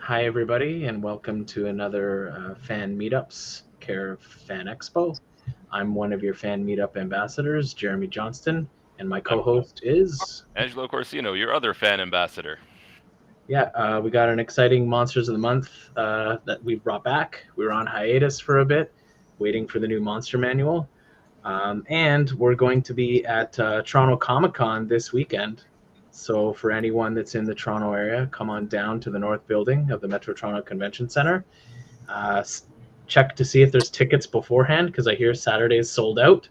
Hi, everybody, and welcome to another fan meetups, care of Fan Expo. I'm one of your fan meetup ambassadors, Jeremy Johnston, and my I'm co-host is Angelo Corsino, your other fan ambassador. we got an exciting Monsters of the Month that we've brought back. We were on hiatus for a bit, waiting for the new Monster Manual, and we're going to be at Toronto Comic Con this weekend. So for anyone that's in the Toronto area, come on down to the North Building of the Metro Toronto Convention Center. Uh, Check to see if there's tickets beforehand because I hear Saturday is sold out,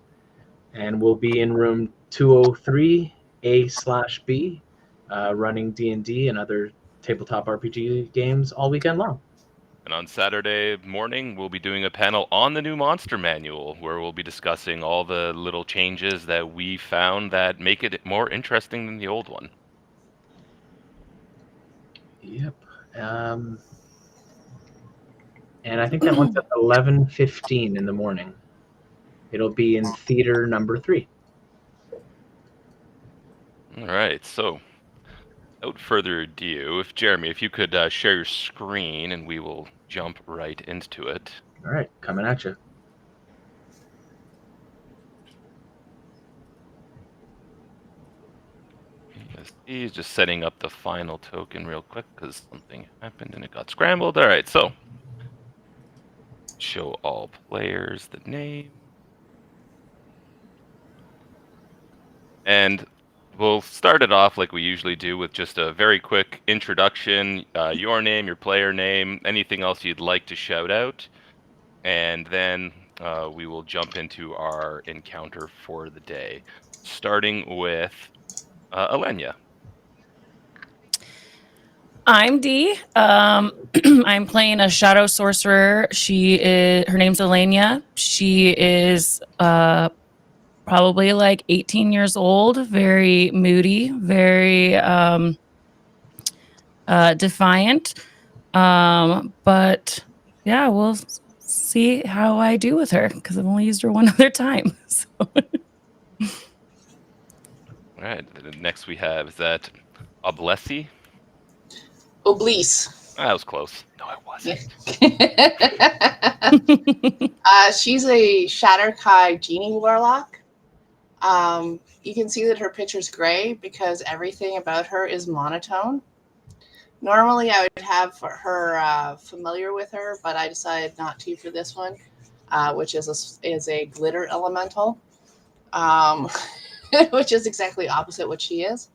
and we'll be in room 203 A/B, running D&D and other tabletop RPG games all weekend long. And on Saturday morning, we'll be doing a panel on the new Monster Manual where we'll be discussing all the little changes that we found that make it more interesting than the old one. Yep. And I think that one's at 11:15 in the morning. It'll be in theater number 3. All right, so without further ado, if you could share your screen and we will jump right into it. All right, coming at you. He's just setting up the final token real quick because something happened and it got scrambled. All right, so show all players the name. And we'll start it off like we usually do with just a very quick introduction, your name, your player name, anything else you'd like to shout out. And then we will jump into our encounter for the day, starting with Alenia. I'm Dee. I'm playing a shadow sorcerer. Her name's Elenia. She is probably like 18 years old, very moody, very defiant. But yeah, we'll see how I do with her because I've only used her one other time. So. All right. Next we have is that Oblesi. Oblice. That was close. No, it wasn't. She's a Shatterkai genie warlock. You can see that her picture's gray because everything about her is monotone. Normally, I would have her familiar with her, but I decided not to for this one, which is a glitter elemental, which is exactly opposite what she is.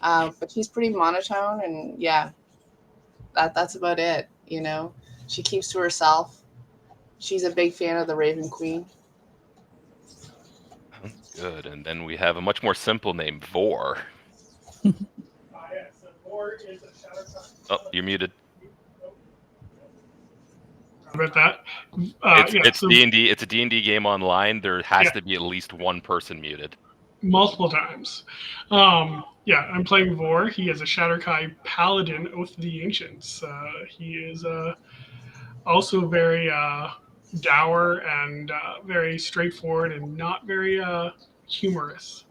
But she's pretty monotone, and yeah, that's about it. You know, she keeps to herself. She's a big fan of the Raven Queen. Good. And then we have a much more simple name, Vor. Vor is a Shatterkai. Oh, you're muted. About that. It's D&D. It's a D&D game online. There has to be at least one person muted. Multiple times. I'm playing Vor. He is a Shatterkai paladin, Oath of the Ancients. He is also very dour and very straightforward and not very humorous.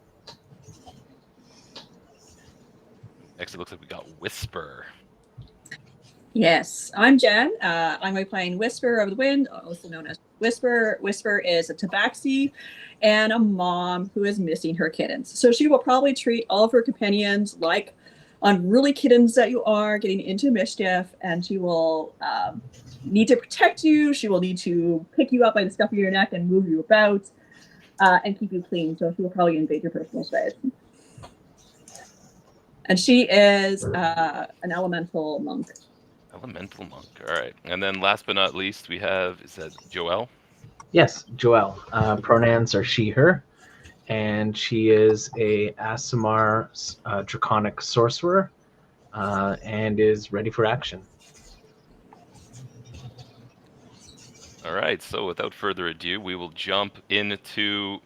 Next, it looks like we got Whisper. Yes, I'm Jen. I'm playing Whisper of the Wind, also known as Whisper. Whisper is a tabaxi and a mom who is missing her kittens. So she will probably treat all of her companions like unruly kittens that you are, getting into mischief, and she will need to protect you. She will need to pick you up by the scruff of your neck and move you about and keep you clean. So she will probably invade your personal space. And she is an elemental monk. Elemental monk. All right. And then last but not least, we have, is that Joelle? Yes, Joelle. Pronouns are she, her, and she is a Aasimar draconic sorcerer and is ready for action. All right. So without further ado, we will jump into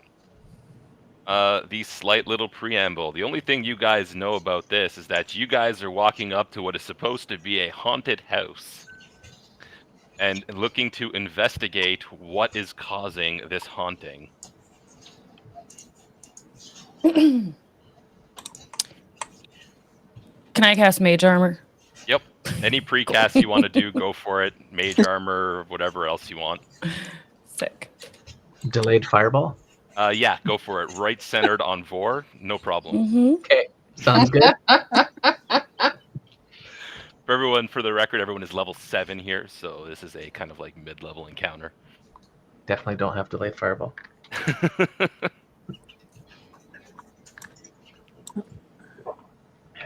the slight little preamble. The only thing you guys know about this is that you guys are walking up to what is supposed to be a haunted house and looking to investigate what is causing this haunting. Can I cast mage armor? Yep. Any precast you want to do, go for it. Mage armor, whatever else you want. Sick. Delayed fireball. Yeah, go for it. Right centered on Vor, no problem. Mm-hmm. Okay, sounds good. For everyone, for the record, everyone is level 7 here, so this is a kind of like mid-level encounter. Definitely don't have delayed fireball.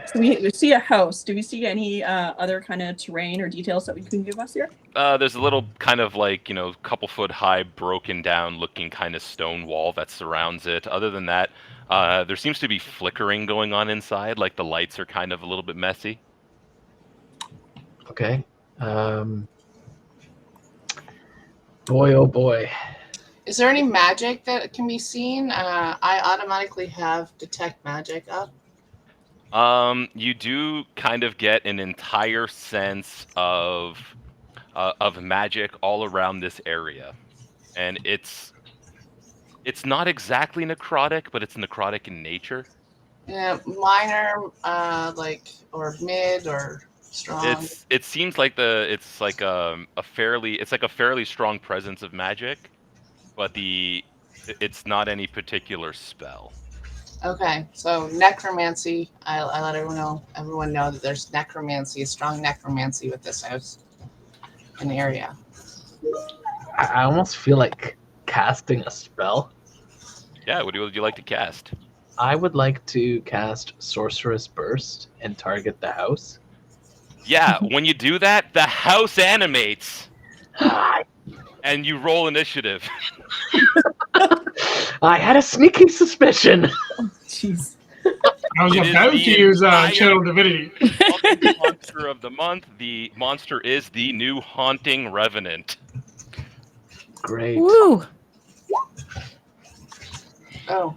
So we see a house. Do we see any other kind of terrain or details that we can give us here? There's a little kind of like, couple foot high, broken down looking kind of stone wall that surrounds it. Other than that, there seems to be flickering going on inside, like the lights are kind of a little bit messy. Okay. Boy, oh boy. Is there any magic that can be seen? I automatically have detect magic up. You do kind of get an entire sense of magic all around this area, and it's not exactly necrotic, but it's necrotic in nature. Yeah, minor, or mid or strong. It seems like it's like a fairly strong presence of magic, but it's not any particular spell. Okay, so necromancy. I let everyone know that there's necromancy, strong necromancy with this house in the area. I almost feel like casting a spell. Yeah, what would you like to cast? I would like to cast Sorcerous Burst and target the house. Yeah, when you do that, the house animates, Ah, and you roll initiative. I had a sneaking suspicion. Jeez. I was It is about to the use entire- Channel Divinity. Haunting monster of the month. The monster is the new Haunting Revenant. Great. Woo! Oh,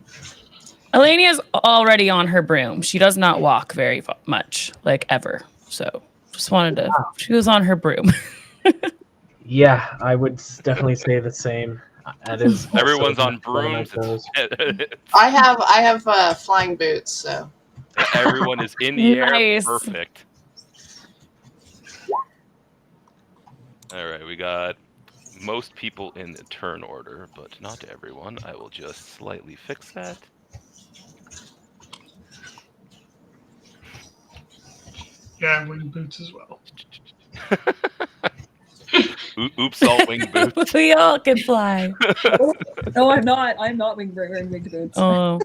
Elenia's already on her broom. She does not walk very much, like ever. So just wanted to. She was on her broom. Yeah, I would definitely say the same. That is also Everyone's on one of my brooms. goals. I have flying boots, so Everyone is in the air. Nice. Perfect. All right, we got most people in the turn order, but not everyone. I will just slightly fix that. Yeah, I'm wearing boots as well. Oops, all winged boots. We all can fly. No, I'm not. I'm not wearing winged boots. Oh,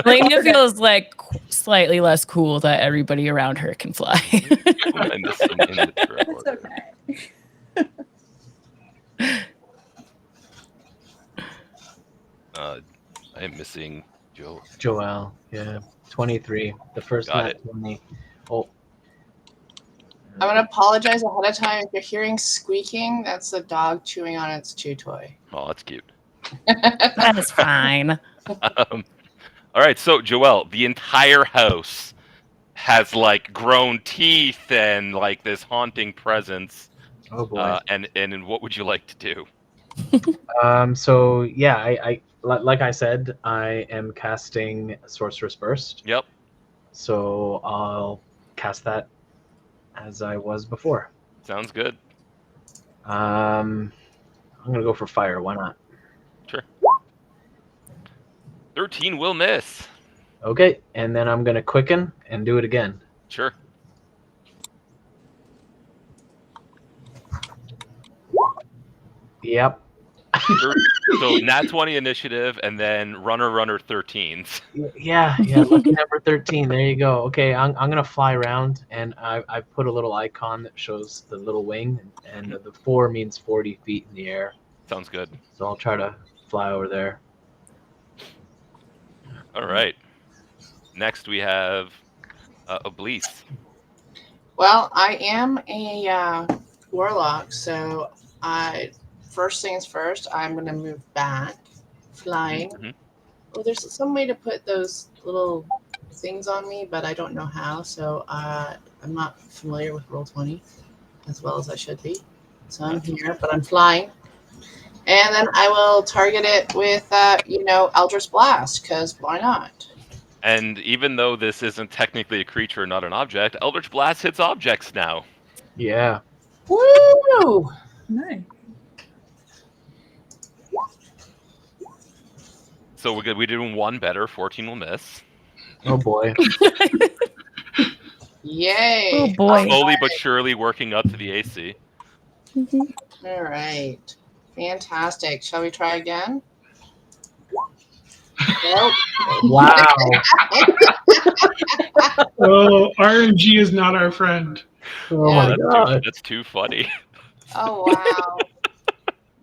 Elenia feels like slightly less cool that everybody around her can fly. In the turn It's order. okay. I am missing Joe. Joelle, yeah, 23. The first Got nat 20. Oh, I'm gonna apologize ahead of time if you're hearing squeaking. That's the dog chewing on its chew toy. Oh, that's cute. That is fine. All right, so Joelle, the entire house has like grown teeth and like this haunting presence. oh boy. And what would you like to do? So yeah, I like I said, I am casting Sorcerous Burst. Yep. So I'll cast that as I was before. Sounds good. I'm gonna go for fire. Why not? Sure. 13 will miss. Okay, and then I'm gonna quicken and do it again. Sure. Yep. So nat 20 initiative and then runner 13s. Yeah. Lucky number 13. There you go. Okay, I'm gonna fly around, and I put a little icon that shows the little wing, and the 4 means 40 feet in the air. Sounds good. So I'll try to fly over there. All right. Next we have Obelice. Well, I am a warlock, so first things first, I'm going to move back, flying. Mhm. Oh, there's some way to put those little things on me, but I don't know how, so I'm not familiar with Roll20 as well as I should be. So I'm here, but I'm flying. And then I will target it with, Eldritch Blast, because why not? And even though this isn't technically a creature, not an object, Eldritch Blast hits objects now. Yeah. Woo! Nice. So we're doing one better. 14 will miss. Oh boy. Yay! Oh boy. Slowly but surely working up to the AC. All right. Fantastic. Shall we try again? Nope. Wow. Oh, RNG is not our friend. Oh Yeah. my That's god. that's too funny. Oh wow.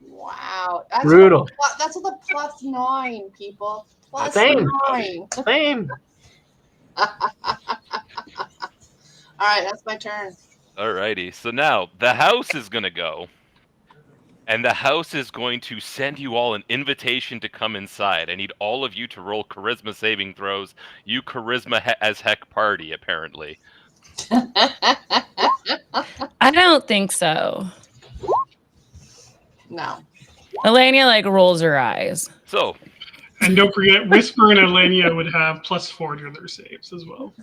Wow. That's Brutal. That's with a +9, people. Plus Same. 9. Same. All right, that's my turn. Alrighty. So now the house is gonna go. And the house is going to send you all an invitation to come inside. I need all of you to roll charisma saving throws. You charisma as heck party, apparently. I don't think so. No. Elenia like rolls her eyes. So, And don't forget, Whisper and Elenia would have +4 to their saves as well.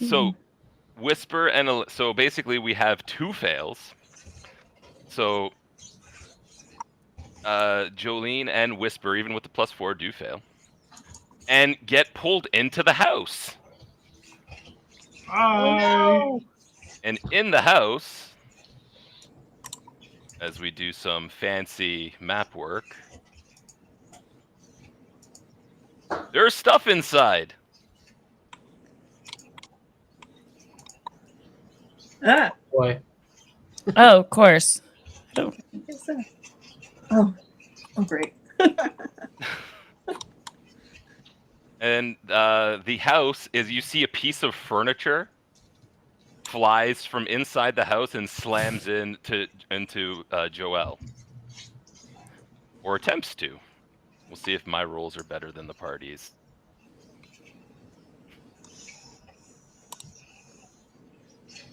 so Whisper and so basically we have 2 fails. So Jolene and Whisper, even with the +4, do fail. And get pulled into the house. Bye. No. And in the house, as we do some fancy map work, there's stuff inside. Ah. Boy. Oh, of course. What is that? Oh, great. And the house is, you see a piece of furniture flies from inside the house and slams into Joelle. Or attempts to. We'll see if my rolls are better than the party's.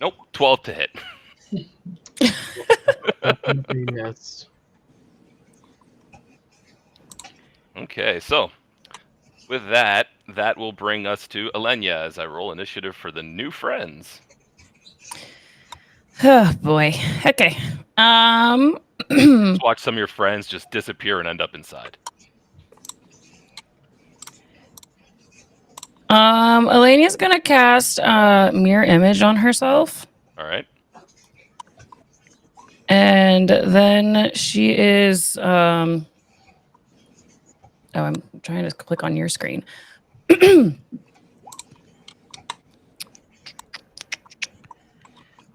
Nope, 12 to hit. Yes. Okay, so with that, that will bring us to Elenia as I roll initiative for the new friends. Oh boy. Okay. Just watch some of your friends just disappear and end up inside. Elenia's gonna cast mirror image on herself. All right. And then she is oh, I'm trying to click on your screen.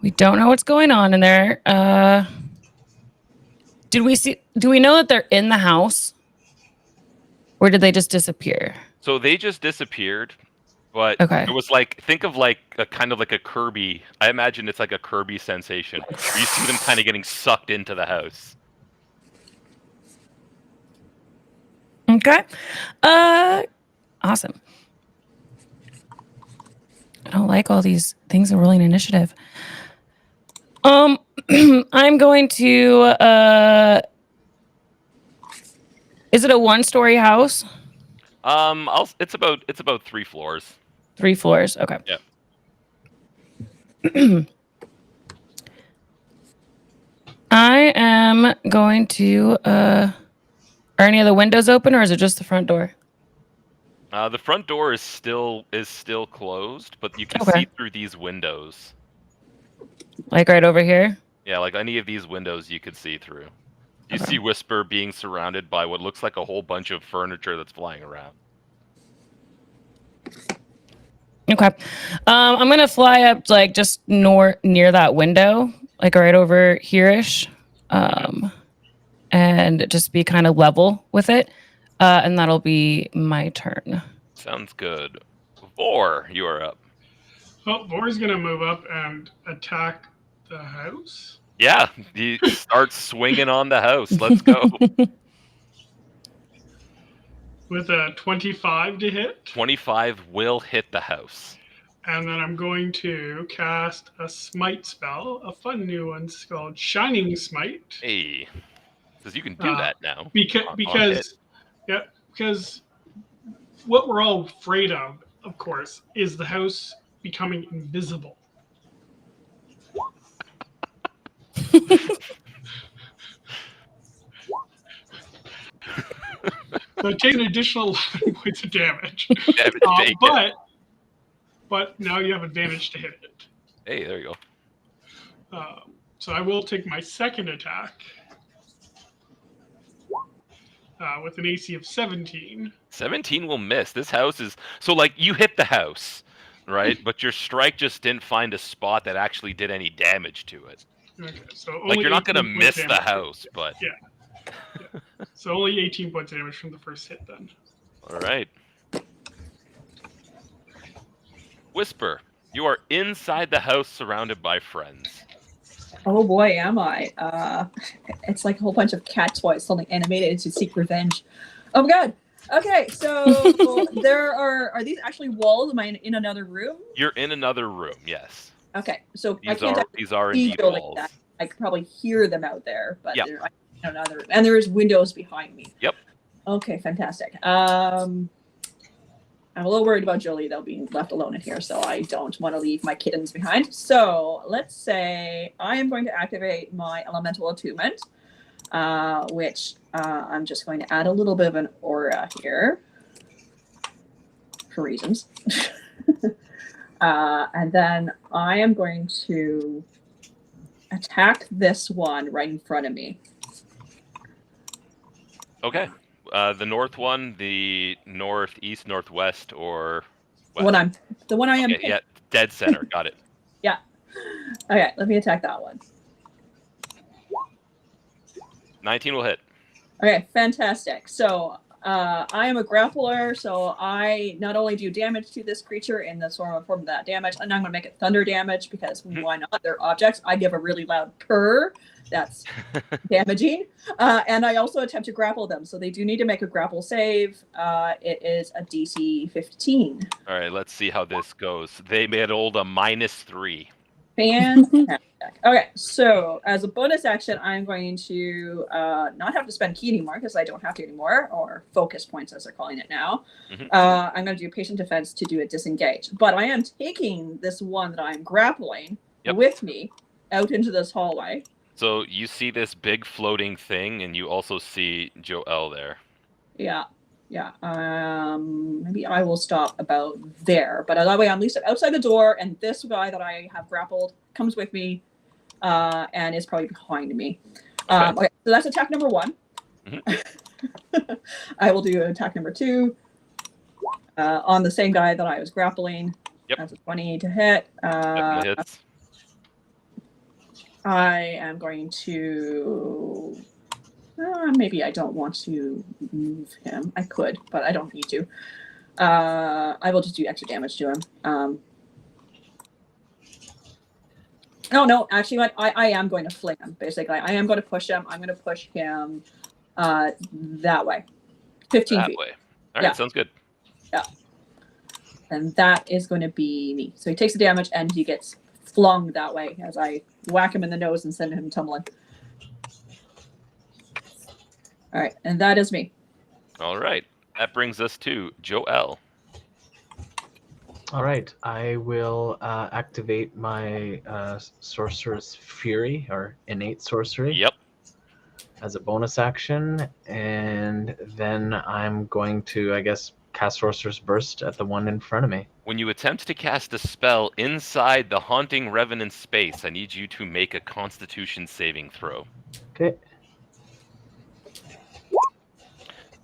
We don't know what's going on in there. Do we know that they're in the house? Or did they just disappear? So they just disappeared, but Okay. it was like, think of like a kind of like a Kirby. I imagine it's like a Kirby sensation. Where you see them kind of getting sucked into the house. Okay. Awesome. I don't like all these things of rolling initiative. I'm going to is it a 1-story house? It's about 3 floors. 3 floors. Okay. Yeah. I am going to are any of the windows open or is it just the front door? The front door is still closed, but you can Okay. see through these windows. Like right over here? Yeah, like any of these windows you could see through. You Okay. see Whisper being surrounded by what looks like a whole bunch of furniture that's flying around. Okay. I'm gonna fly up like just near that window, like right over here-ish. And just be kind of level with it. And that'll be my turn. Sounds good. Vor, you are up. Oh, Vor's going to move up and attack the house. Yeah, you start swinging on the house. Let's go. With a 25 to hit. 25 will hit the house. And then I'm going to cast a smite spell, a fun new one called Shining Smite. Hey, because you can do that now. Because what we're all afraid of of course, is the house becoming invisible? So take an additional 11 points of damage. Damage taken. But now you have advantage to hit it. Hey, there you go. So I will take my second attack with an AC of 17. 17 will miss. This house is so like you hit the house, right? But your strike just didn't find a spot that actually did any damage to it. Okay, so only Like you're not gonna 18 points miss the damage. house, but Yeah. So only 18 points damage from the first hit then. all right. Whisper, you are inside the house surrounded by friends. Oh boy, am I. It's like a whole bunch of cat toys, something animated to seek revenge. Oh my god. Okay, so there are these actually walls? Am I in another room? You're in another room, yes. Okay, so I These can't are these are see indeed building walls. that. I could probably hear them out there, but Yep. they're in another room. And there's windows behind me. Yep. Okay, fantastic. I'm a little worried about Jolie though being left alone in here, so I don't want to leave my kittens behind. So let's say I am going to activate my elemental attunement, which I'm just going to add a little bit of an aura here for reasons. And then I am going to attack this one right in front of me. Okay. The north one, the northeast, northwest, or West? The one I am. Okay, yeah, dead center. Got it. Yeah. Okay, let me attack that one. 19 will hit. Okay, fantastic. So I am a grappler, so I not only do damage to this creature in the form of that damage, and I'm going to make it thunder damage because why not? They're objects. I give a really loud purr. That's damaging. And I also attempt to grapple them, so they do need to make a grapple save. It is a DC 15. All right, let's see how this goes. They rolled a -3. Fantastic. Okay, so as a bonus action, I'm going to not have to spend key anymore because I don't have to anymore, or focus points as they're calling it now. I'm going to do patient defense to do a disengage. But I am taking this one that I'm grappling with me out into this hallway. So you see this big floating thing, and you also see Joelle there. Yeah. Maybe I will stop about there. But that way I'm at least outside the door, and this guy that I have grappled comes with me and is probably behind me. Okay, so that's attack number 1. I will do attack number 2 on the same guy that I was grappling. Yep. That's a 20 to hit. Definitely hits. I am going to... maybe I don't want to move him. I could, but I don't need to. I will just do extra damage to him. No, actually, what I am going to fling him, basically. I am going to push him. I'm going to push him that way. 15 feet. That way. All right, sounds good. Yeah. And that is going to be me. So he takes the damage, and he gets flung that way as I whack him in the nose and send him tumbling. All right, and that is me. All right, that brings us to Joelle. All right, I will activate my Sorcerer's Fury, or Innate Sorcery. Yep. As a bonus action, and then I'm going to, I guess, cast Sorcerer's Burst at the one in front of me. When you attempt to cast a spell inside the Haunting Revenant space, I need you to make a Constitution saving throw. Okay.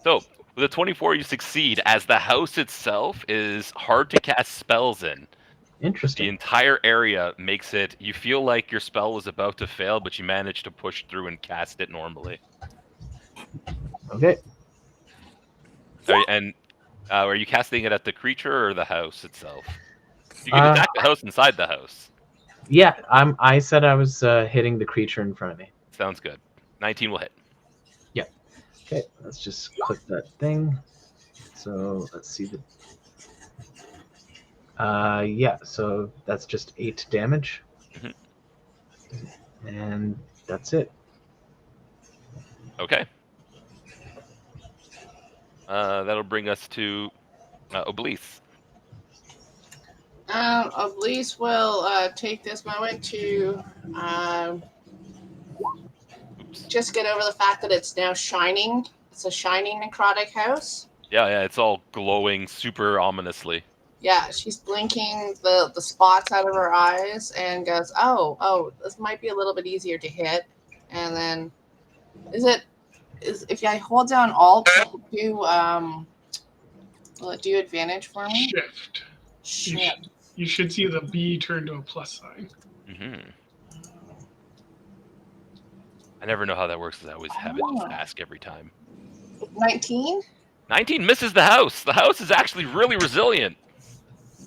So, with a 24, you succeed, as the house itself is hard to cast spells in. Interesting. The entire area makes it, you feel like your spell was about to fail, but you managed to push through and cast it normally. Okay. Are you casting it at the creature or the house itself? You can attack the house inside the house. Yeah, I said I was hitting the creature in front of me. Sounds good. 19 will hit. Yeah. Okay, let's just click that thing. So let's see the. Yeah, so that's just 8 damage. And that's it. Okay. That'll bring us to Obelice. Obelisk will take this moment to Oops. just get over the fact that it's now shining. It's a shining necrotic house. Yeah, it's all glowing super ominously. Yeah, she's blinking the spots out of her eyes and goes, oh, this might be a little bit easier to hit. And then, is if I hold down Alt, will it do advantage for me? Shift. Shift. You should see the B turn to a plus sign. Mm-hmm. I never know how that works because I always have it just ask every time. 19? 19 misses the house. The house is actually really resilient.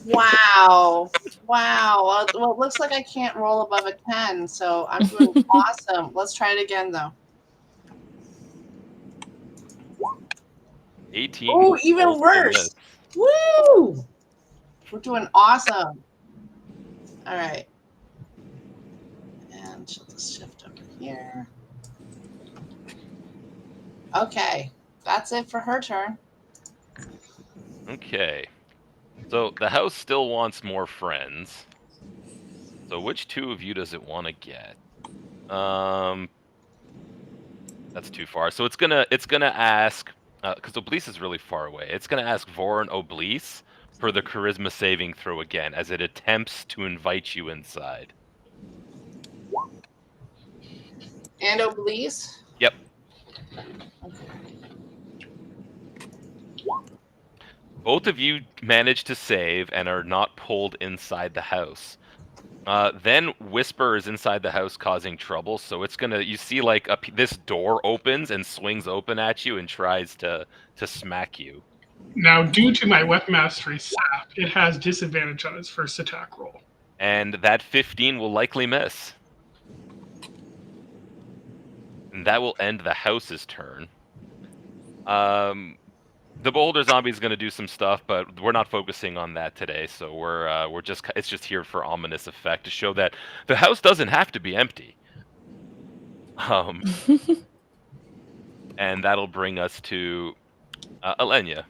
Wow. Wow. Well, it looks like I can't roll above a 10, so I'm doing awesome. Let's try it again, though. 18. Oh, even also worse. missed. Woo! We're doing awesome. All right. And she'll just shift over here. Okay. That's it for her turn. Okay. So the house still wants more friends. So which two of you does it want to get? That's too far. So it's gonna ask because Obelisk is really far away. It's gonna ask Vor and Obelisk for the charisma saving throw again as it attempts to invite you inside. And Obelisk? Yep. Okay. Both of you manage to save and are not pulled inside the house. Then Whisper is inside the house causing trouble, so it's gonna. You see, like this door opens and swings open at you and tries to smack you. Now, due to my weapon mastery sap, it has disadvantage on its first attack roll. And that 15 will likely miss. And that will end the house's turn. The Beholder Zombie is going to do some stuff, but we're not focusing on that today. So we're just it's just here for ominous effect to show that the house doesn't have to be empty. And that'll bring us to Alenia.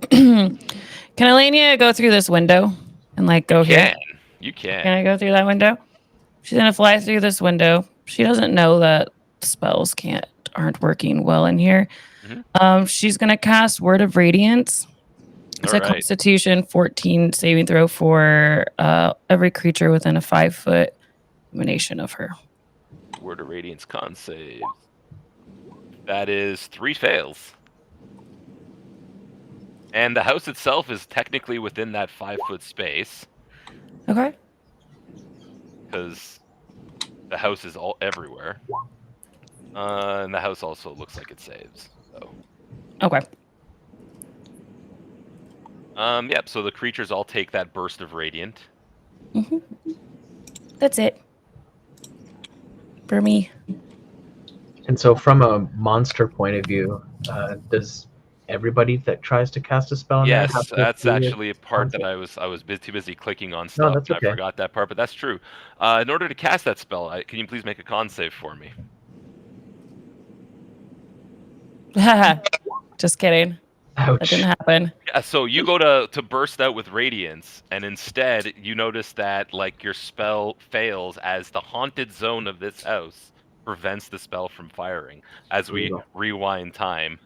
Can Elenia go through this window and like go here? You can. Can I go through that window? She's gonna fly through this window. She doesn't know that spells aren't working well in here. Mm-hmm. She's gonna cast Word of Radiance. It's a Constitution 14 saving throw for every creature within a 5-foot emanation of her. Word of Radiance con save. That is 3 fails. And the house itself is technically within that 5-foot space. Okay. Because the house is all everywhere. And the house also looks like it saves. So. Okay. Yep, so the creatures all take that burst of radiant. Mm-hmm. That's it. For me. And so from a monster point of view, does everybody that tries to cast a spell in there have Yes, to that's do actually a part that concept? I was too busy clicking on No, stuff. that's okay. I forgot that part, but that's true. In order to cast that spell, can you please make a con save for me? Just kidding. Ouch. That didn't happen. Yeah, so you go to burst out with radiance, and instead you notice that like your spell fails as the haunted zone of this house prevents the spell from firing. As we rewind time.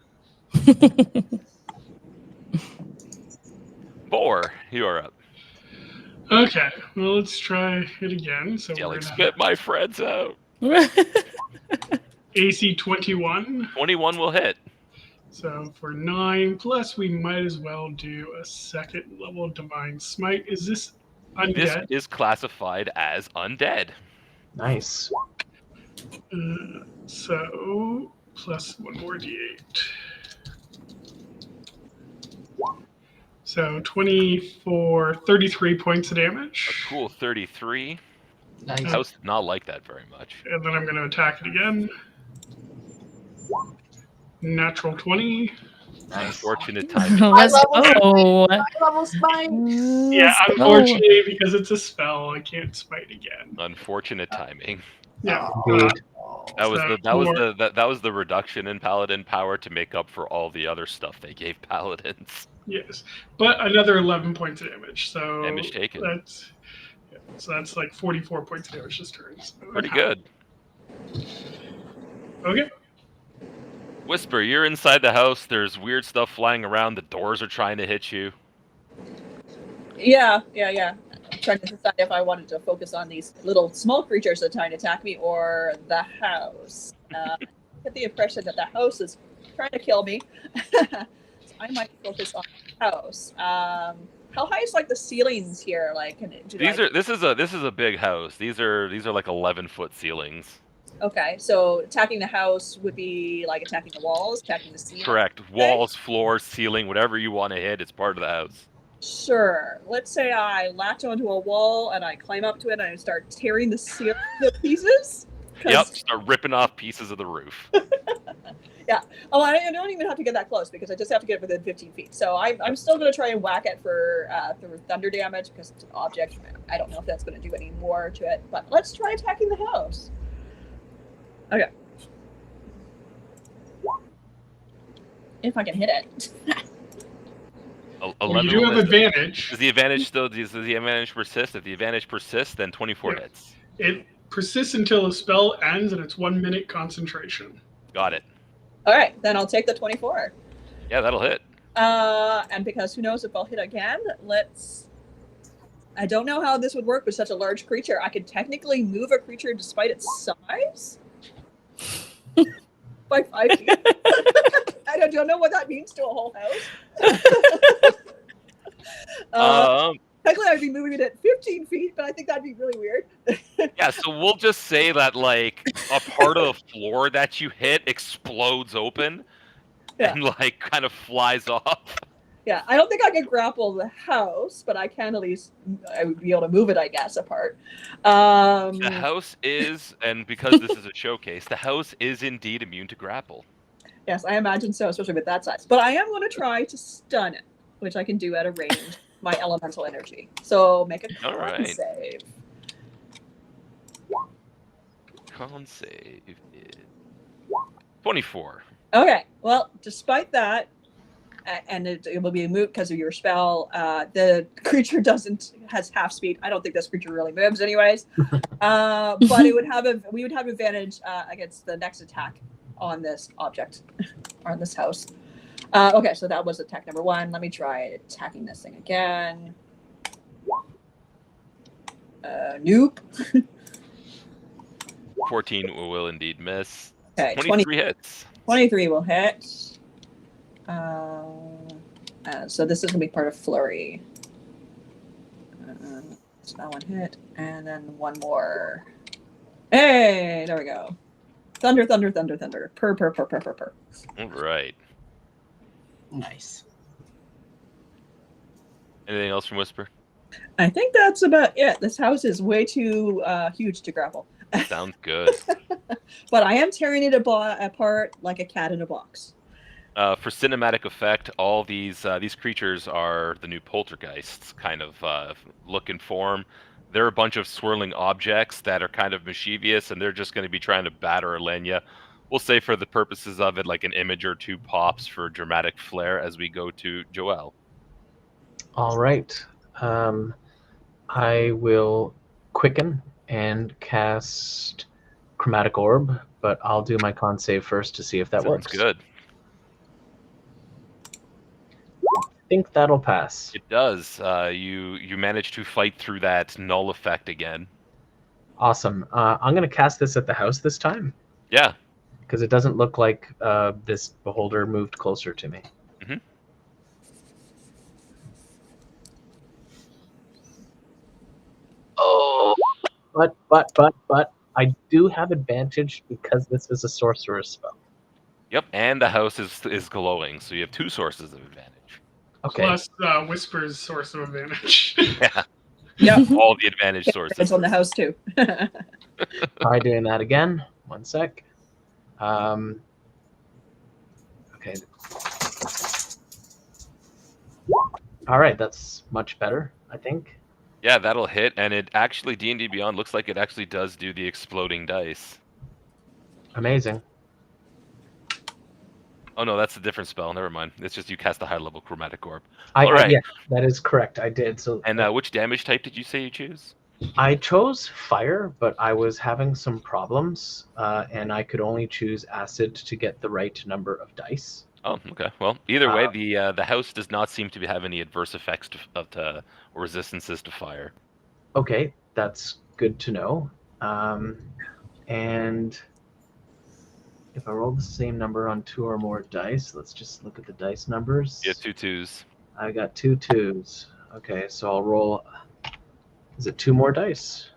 Vor, you're up. Okay, well, let's try it again. So Yeah, we're like gonna spit my friends out. AC 21. 21 will hit. So for 9 plus, we might as well do a second level Divine Smite. Is this undead? This is classified as undead. Nice. So plus 1 more d8. So 24, 33 points of damage. A cool 33. Nice. House did not like that very much. And then I'm going to attack it again. Natural 20. Nice. Unfortunate timing. Let's go. Level smite. Yeah, unfortunately, because it's a spell, I can't smite again. Unfortunate timing. Yeah. Indeed. That was So that was the reduction in paladin power to make up for all the other stuff they gave paladins. yes, but another 11 points of damage. So Damage taken. that's like 44 points of damage this turn. So Pretty good. Okay. Whisper, you're inside the house. There's weird stuff flying around. The doors are trying to hit you. Yeah. I'm trying to decide if I wanted to focus on these little small creatures that are trying to attack me or the house. I get the impression that the house is trying to kill me. So I might focus on the house. How high is like the ceilings here? Like, This is a big house. These are like 11-foot ceilings. Okay, so attacking the house would be like attacking the walls, attacking the ceiling. Correct. Walls, floors, ceiling, whatever you want to hit, it's part of the house. Sure. Let's say I latch onto a wall and I climb up to it and I start tearing the ceiling to pieces. Yep, start ripping off pieces of the roof. Yeah. Oh, I don't even have to get that close because I just have to get within 15 feet. So I'm still going to try and whack it for thunder damage because it's an object. I don't know if that's going to do any more to it, but let's try attacking the house. Okay. If I can hit it. Well, you do have advantage. Does the advantage persist? If the advantage persists, then 24 hits. It persists until the spell ends, and it's 1 minute concentration. Got it. All right, then I'll take the 24. Yeah, that'll hit. And because who knows if I'll hit again, I don't know how this would work with such a large creature. I could technically move a creature despite its size by 5 feet. I don't know what that means to a whole house. Technically, I'd be moving it at 15 feet, but I think that'd be really weird. Yeah, so we'll just say that like a part of the floor that you hit explodes open and like kind of flies off. Yeah, I don't think I can grapple the house, but I can at least I would be able to move it, I guess, apart. The house is, and because this is a showcase, the house is indeed immune to grapple. Yes, I imagine so, especially with that size. But I am going to try to stun it, which I can do at a range, my elemental energy. So make a con save. Con save is 24. Okay, well, despite that, and it will be a moot because of your spell. The creature has half speed. I don't think this creature really moves, anyways. But we would have advantage against the next attack on this object, on this house. Okay, so that was attack number 1. Let me try attacking this thing again. Nope. 14 will indeed miss. Okay, 23 hits. 23 will hit. So this is going to be part of flurry. So that one hit, and then one more. Hey, there we go. Thunder, thunder, thunder, thunder. Purr, purr, purr, purr, purr, purr. All right. Nice. Anything else from Whisper? I think that's about it. This house is way too huge to grapple. Sounds good. But I am tearing it apart like a cat in a box. For cinematic effect, all these creatures are the new poltergeists kind of look and form. They're a bunch of swirling objects that are kind of mischievous, and they're just going to be trying to batter Alenia. We'll say for the purposes of it, like an image or two pops for dramatic flair as we go to Joelle. All right. I will quicken and cast Chromatic Orb, but I'll do my con save first to see if that works. Sounds good. I think that'll pass. It does. You manage to fight through that null effect again. Awesome. I'm going to cast this at the house this time. Yeah. Because it doesn't look like this beholder moved closer to me. Mm-hmm. Oh, but I do have advantage because this is a sorcerer's spell. Yep, and the house is glowing, so you have 2 sources of advantage. Okay. Plus Whisper's source of advantage. Yeah. Yep. All the advantage sources. It's on the house too. Try doing that again. 1 sec. Okay. All right, that's much better, I think. Yeah, that'll hit, and it actually, D&D Beyond looks like it actually does do the exploding dice. Amazing. Oh no, that's a different spell. Never mind. It's just you cast a high level chromatic orb. I, All right. yeah, that is correct. I did. So And which damage type did you say you choose? I chose fire, but I was having some problems, and I could only choose acid to get the right number of dice. Oh, okay. Well, either way, the house does not seem to have any adverse effects or resistances to fire. Okay, that's good to know. And if I roll the same number on 2 or more dice, let's just look at the dice numbers. You have 2 2s. I got 2 2s. Okay, so I'll roll. Is it 2 more dice?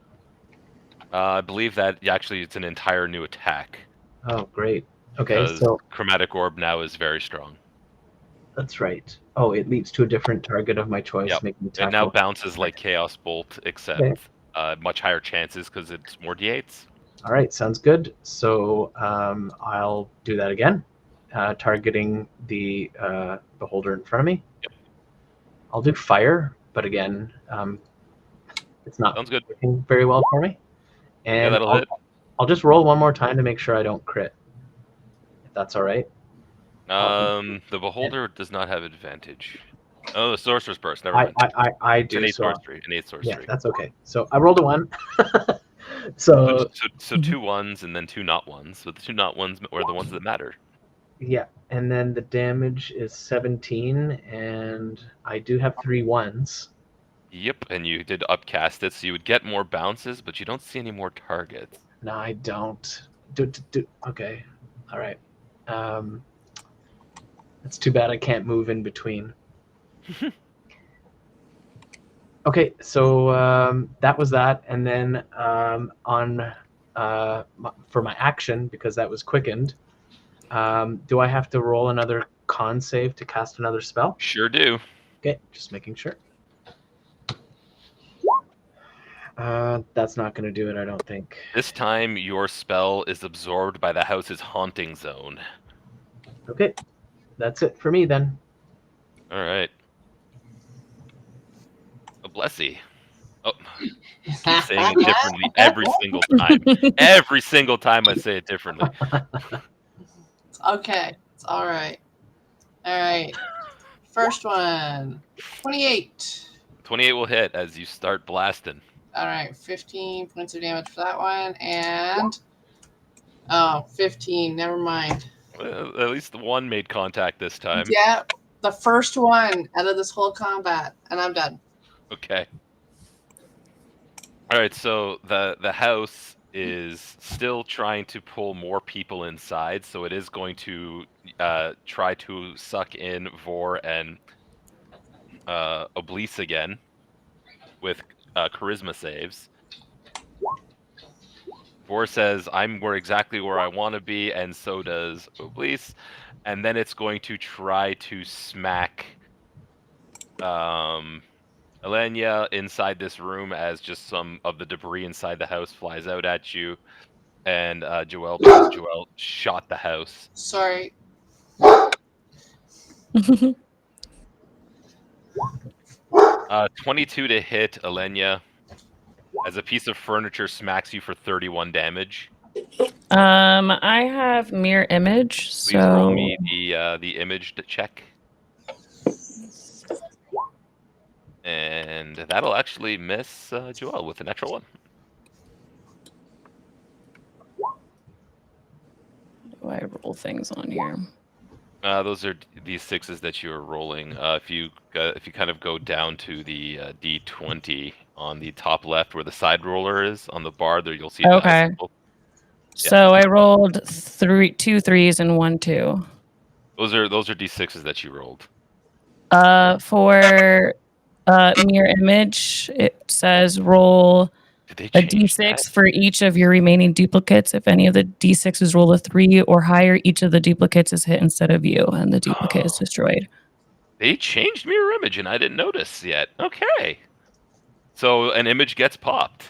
I believe that actually it's an entire new attack. Oh, great. Okay, Because so chromatic orb now is very strong. that's right. Oh, it leads to a different target of my choice. Yep. Making It now bounces like Chaos Bolt, except Okay. much higher chances because it's more d8s. All right, sounds good. So I'll do that again, targeting the beholder in front of me. Yep. I'll do fire, but again, it's not Sounds good. working very well for me. Yeah, And that'll hit. I'll just roll one more time to make sure I don't crit, if that's all right. The beholder does not have advantage. Oh, the sorcerer's burst. Never I mind. I It's do. an 8 So sorcery. An 8 sorcery. yeah, that's okay. So I rolled a 1. So So 2 1s and then 2 not 1s. So the 2 not 1s were the ones that matter. yeah, and then the damage is 17, and I do have 3 1s. Yep, and you did upcast it, so you would get more bounces, but you don't see any more targets. No, I don't. Okay, all right. It's too bad I can't move in between. Okay, so that was that, and then for my action, because that was quickened, do I have to roll another con save to cast another spell? Sure do. Okay, just making sure. That's not going to do it, I don't think. This time, your spell is absorbed by the house's haunting zone. Okay, that's it for me then. All right. Oh, blessy. Oh, I keep saying it differently every single time. Every single time I say it differently. It's okay. It's all right. All right. First one, 28. 28 will hit as you start blasting. All right, 15 points of damage for that one. And, 15. Never mind. Well, at least the one made contact this time. Yeah, the first one out of this whole combat. And I'm done. Okay. All right, so the house is still trying to pull more people inside, so it is going to try to suck in Vor and Oblis again with charisma saves. Vor says, we're exactly where I want to be, and so does Oblis. And then it's going to try to smack Elenia inside this room as just some of the debris inside the house flies out at you. And Joelle, because Joelle shot the house. Sorry. 22 to hit Elenia as a piece of furniture smacks you for 31 damage. I have mirror image, Please so roll me the image check. And that'll actually miss Joelle with a natural 1. do I roll things on here? Those are these 6s that you are rolling. If you kind of go down to the D20 on the top left where the side roller is on the bar, there you'll see. Okay. Yeah. So I rolled 2 3s and 1 2. Those are D6s that you rolled. For mirror image, it says roll Did they a change d6 that? for each of your remaining duplicates. If any of the d6s roll a 3 or higher, each of the duplicates is hit instead of you, and the duplicate is destroyed. They changed mirror image, and I didn't notice yet. Okay. So an image gets popped.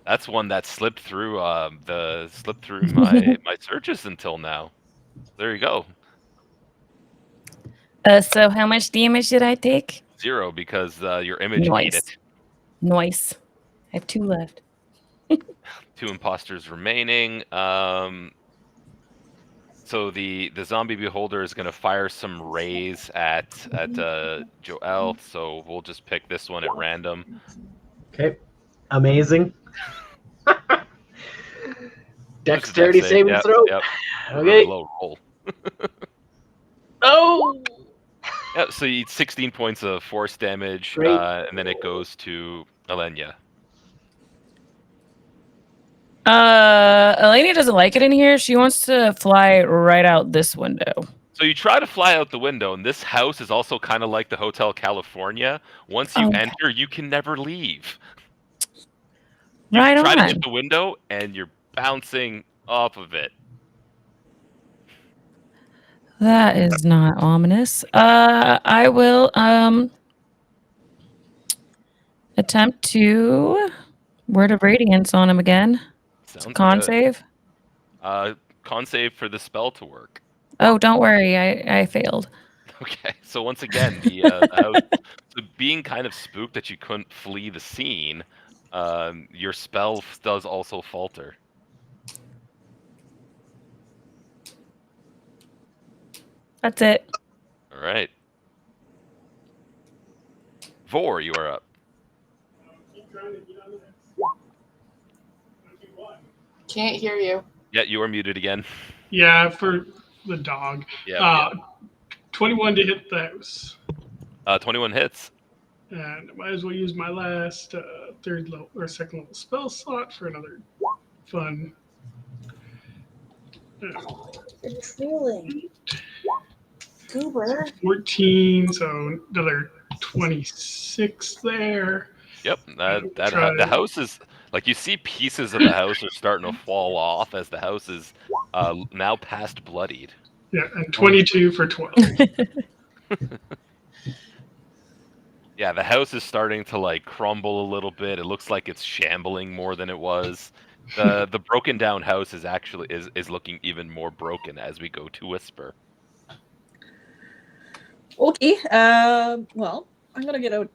That's one that slipped through my searches until now. There you go. So how much damage did I take? 0 because your image ate it. Nice. I have 2 left. 2 imposters remaining. So the zombie beholder is going to fire some rays at Joel. So we'll just pick this one at random. Okay. Amazing. Just a dex Dexterity save. saving Yep, throw. yep. A Okay. really low roll. Oh. Yeah, so you eat 16 points of force damage, Great. and then it goes to Elenia. Elena doesn't like it in here. She wants to fly right out this window. So you try to fly out the window, and this house is also kind of like the Hotel California. Once you Okay. enter, you can never leave. You Right try to on. hit the window, and you're bouncing off of it. That is not ominous. I will attempt to Word of Radiance on him again. Sounds Con good. save. Con save for the spell to work. Oh, don't worry, I failed. Okay, so once again, the house, so being kind of spooked that you couldn't flee the scene, your spell does also falter. That's it. All right. Vor, you are up. Can't hear you. Yeah, you are muted again. Yeah, for the dog. Yeah. 21 to hit the house. 21 hits. And I might as well use my last third level or second level spell slot for another fun. You're drooling. Goober. 14, so another 26 there. Yep, the Try- house is like you see pieces of the house are starting to fall off as the house is now past bloodied. Yeah, and 22 for 12. Yeah, the house is starting to like crumble a little bit. It looks like it's shambling more than it was. The broken down house is actually is looking even more broken as we go to Whisper. Okay. Well, I'm gonna get out.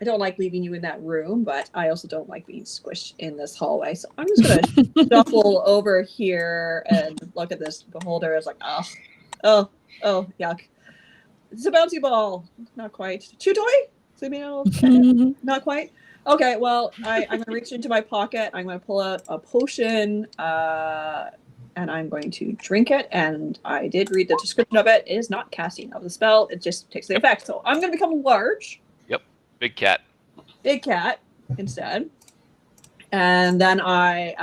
I don't like leaving you in that room, but I also don't like being squished in this hallway. So I'm just gonna shuffle over here and look at this beholder. It's like, oh, yuck. It's a bouncy ball. Not quite. Chew toy? Maybe not quite. Okay, well, I'm gonna reach into my pocket. I'm gonna pull out a potion, and I'm going to drink it. And I did read the description of it. It is not casting of the spell. It just takes the effect. So I'm gonna become large. Yep, big cat. Big cat instead. And then I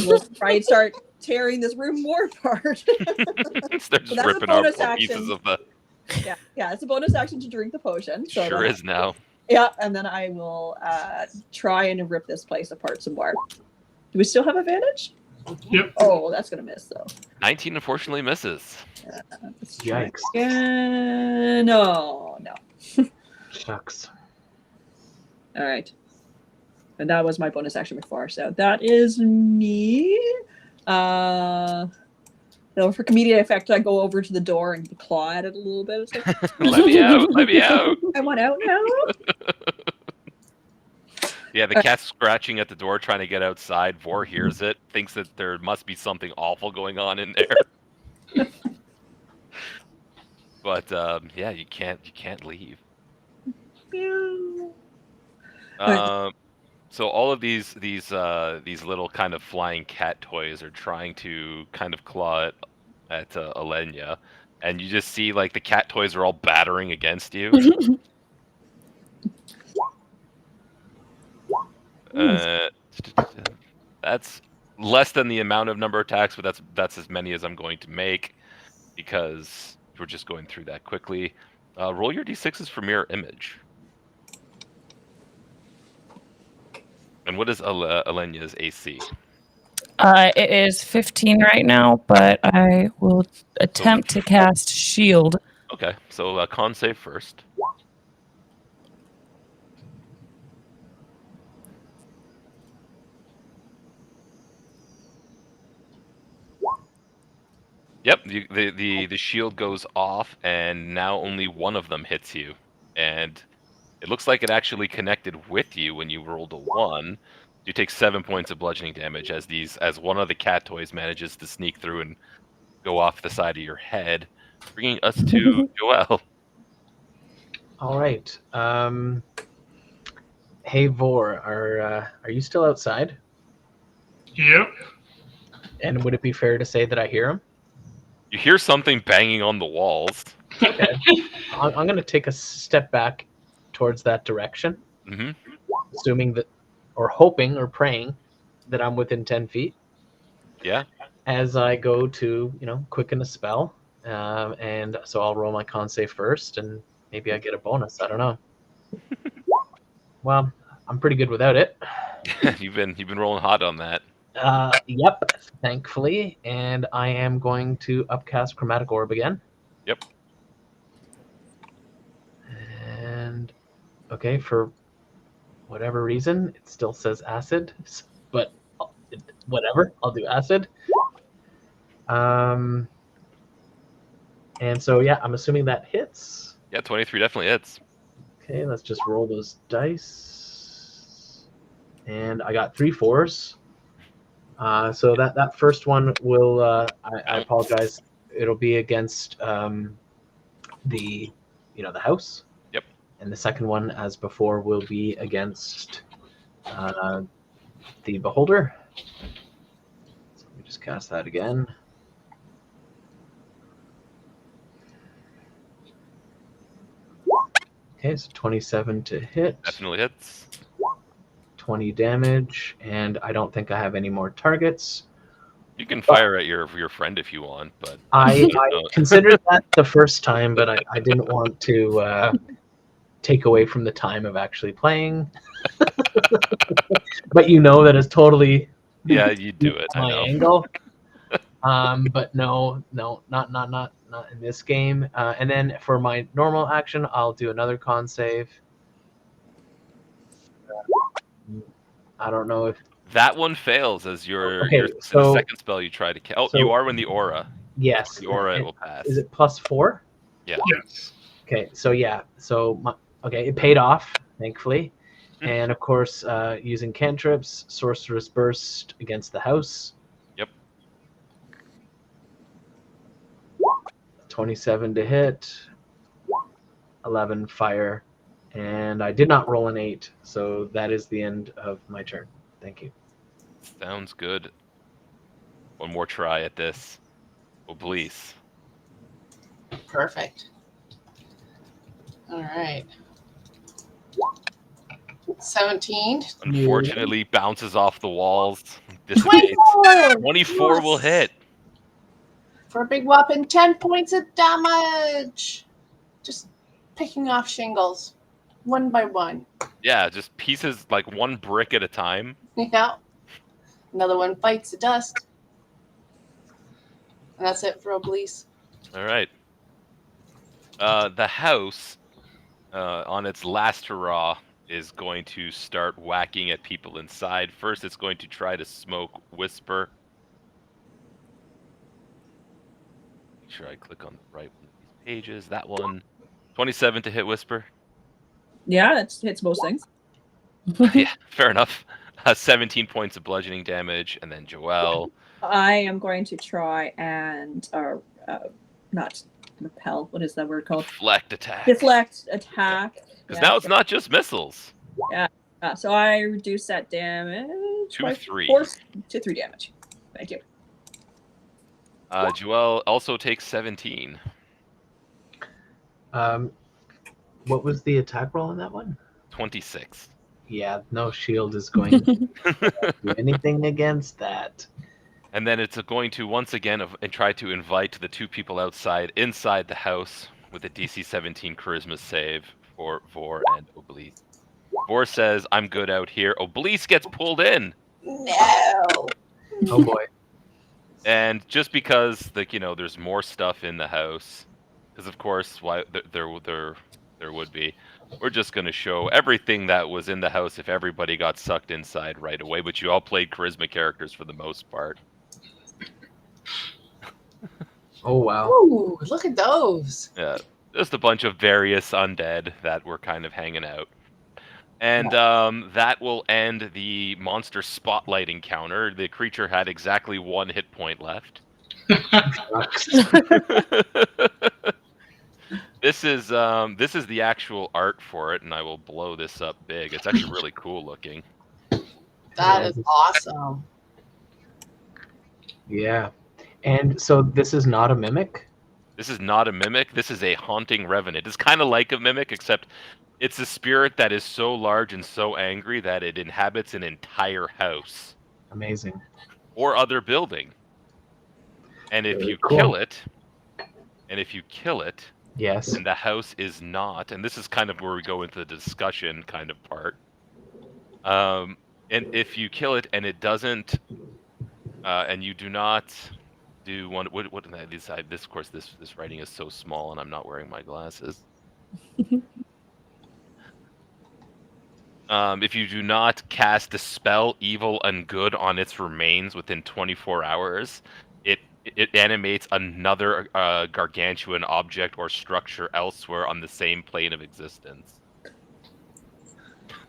will try and start tearing this room more apart. Start just that's a ripping off bonus more pieces action. of the. Yeah, it's a bonus action to drink the potion. So Sure is now. Yeah, and then I will try and rip this place apart some more. Do we still have advantage? Yep. Oh, that's gonna miss though. 19 unfortunately misses. Yikes. Yeah, no. Shucks. All right. And that was my bonus action before. So that is me. So for comedic effect, I go over to the door and claw at it a little bit. It's like, Let me out! Let me out! I want out now. Yeah, the cat's scratching at the door trying to get outside. Vor hears it, thinks that there must be something awful going on in there. But yeah, you can't leave. So all of these little kind of flying cat toys are trying to kind of claw at Elenia, and you just see like the cat toys are all battering against you. That's less than the amount of number of attacks, but that's as many as I'm going to make because we're just going through that quickly. Roll your d6s for mirror image. And what is Elenia's AC? It is 15 right now, but I will attempt to cast shield. Okay, so con save first. Yep, the shield goes off, and now only one of them hits you, and It looks like it actually connected with you when you rolled a 1. You take 7 points of bludgeoning damage as one of the cat toys manages to sneak through and go off the side of your head, bringing us to Joel. All right. Hey Vor, are you still outside? Yep. And would it be fair to say that I hear him? You hear something banging on the walls. Okay. I'm going to take a step back towards that direction, Mm-hmm. assuming that, or hoping or praying that I'm within 10 feet. Yeah. As I go to, quicken a spell. And so I'll roll my con save first, and maybe I get a bonus. I don't know. Well, I'm pretty good without it. you've been rolling hot on that. Yep, thankfully. And I am going to upcast Chromatic Orb again. Yep. And okay, for whatever reason, it still says acid, but whatever, I'll do acid. And so yeah, I'm assuming that hits. Yeah, 23 definitely hits. Okay, let's just roll those dice. And I got 3 4s. So that first one will, I apologize, it'll be against the house. Yep. And the second one, as before, will be against the beholder. So let me just cast that again. Okay, so 27 to hit. Definitely hits. 20 damage, and I don't think I have any more targets. You can fire at your friend if you want, but I considered that the first time, but I didn't want to take away from the time of actually playing. But that is totally you do it. my I know. angle. But no, not in this game. And then for my normal action, I'll do another con save. I don't know if That one fails as your Okay, the so- second spell you try to. Oh, so- you are when the aura. yes. The aura it will pass. Is it +4? Yes. Okay, so yeah, it paid off, thankfully. Mhm. And of course, using cantrips, Sorcerer's Burst against the house. Yep. 27 to hit, 11 fire, and I did not roll an 8, so that is the end of my turn. Thank you. Sounds good. One more try at this. Obelice. Perfect. All right. 17. Unfortunately, bounces off the walls. Dissipates. 24! 24 will Yes! hit. For a big whopping 10 points of damage. Just picking off shingles. One by one. Yeah, just pieces like one brick at a time. Yeah. Another one bites the dust. And that's it for Obelice. All right. The house, on its last hurrah, is going to start whacking at people inside. First, it's going to try to smoke Whisper. Make sure I click on the right one of these pages. That one. 27 to hit Whisper. Yeah, that hits most things. Yeah, fair enough. 17 points of bludgeoning damage, and then Joelle. I am going to try and not repel. What is that word called? Deflect attack. Deflect attack. Because now it's not just missiles. So I reduce that damage To by 3. 4 to 3 damage. Thank you. Joelle also takes 17. What was the attack roll on that one? 26. Yeah, no shield is going to do anything against that. And then it's going to once again and try to invite the 2 people inside the house with a DC 17 charisma save for Vor and Obelice. Vor says, "I'm good out here." Obelice gets pulled in. No. Oh boy. And just because there's more stuff in the house, because of course why there would be. We're just going to show everything that was in the house if everybody got sucked inside right away, but you all played charisma characters for the most part. Oh wow. Ooh, look at those. Yeah. just a bunch of various undead that were kind of hanging out. And that will end the monster spotlight encounter. The creature had exactly 1 hit point left. This is the actual art for it, and I will blow this up big. It's actually really cool looking. That is awesome. Yeah. And so this is not a mimic? This is not a mimic. This is a haunting revenant. It's kind of like a mimic, except it's a spirit that is so large and so angry that it inhabits an entire house Amazing. or other building. And if Very you cool. kill it, Yes. and the house is not, and this is kind of where we go into the discussion kind of part. And if you kill it and it doesn't, and you do not do one, what this of course this writing is so small and I'm not wearing my glasses. If you do not cast Dispel Evil and Good on its remains within 24 hours, it animates another gargantuan object or structure elsewhere on the same plane of existence.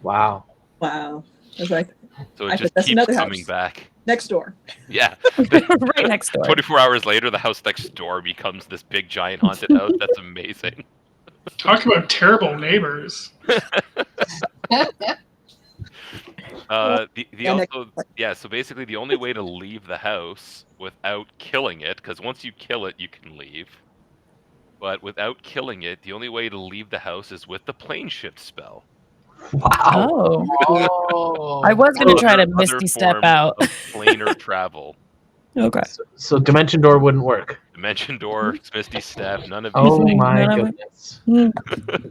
Wow. Wow. I was like, So I it just that's keeps another coming house. back. Next door. Yeah. Right next door. 24 hours later, the house next door becomes this big giant haunted house. That's amazing. Talk about terrible neighbors. So basically the only way to leave the house without killing it, because once you kill it, you can leave. But without killing it, the only way to leave the house is with the plane shift spell. Wow. Oh. Oh. I was going to try to Other Misty Step forms out. of planar travel. Okay. So Dimension Door wouldn't work. Dimension Door, Misty Step, none of these Oh things. my None of it. goodness. Hmm.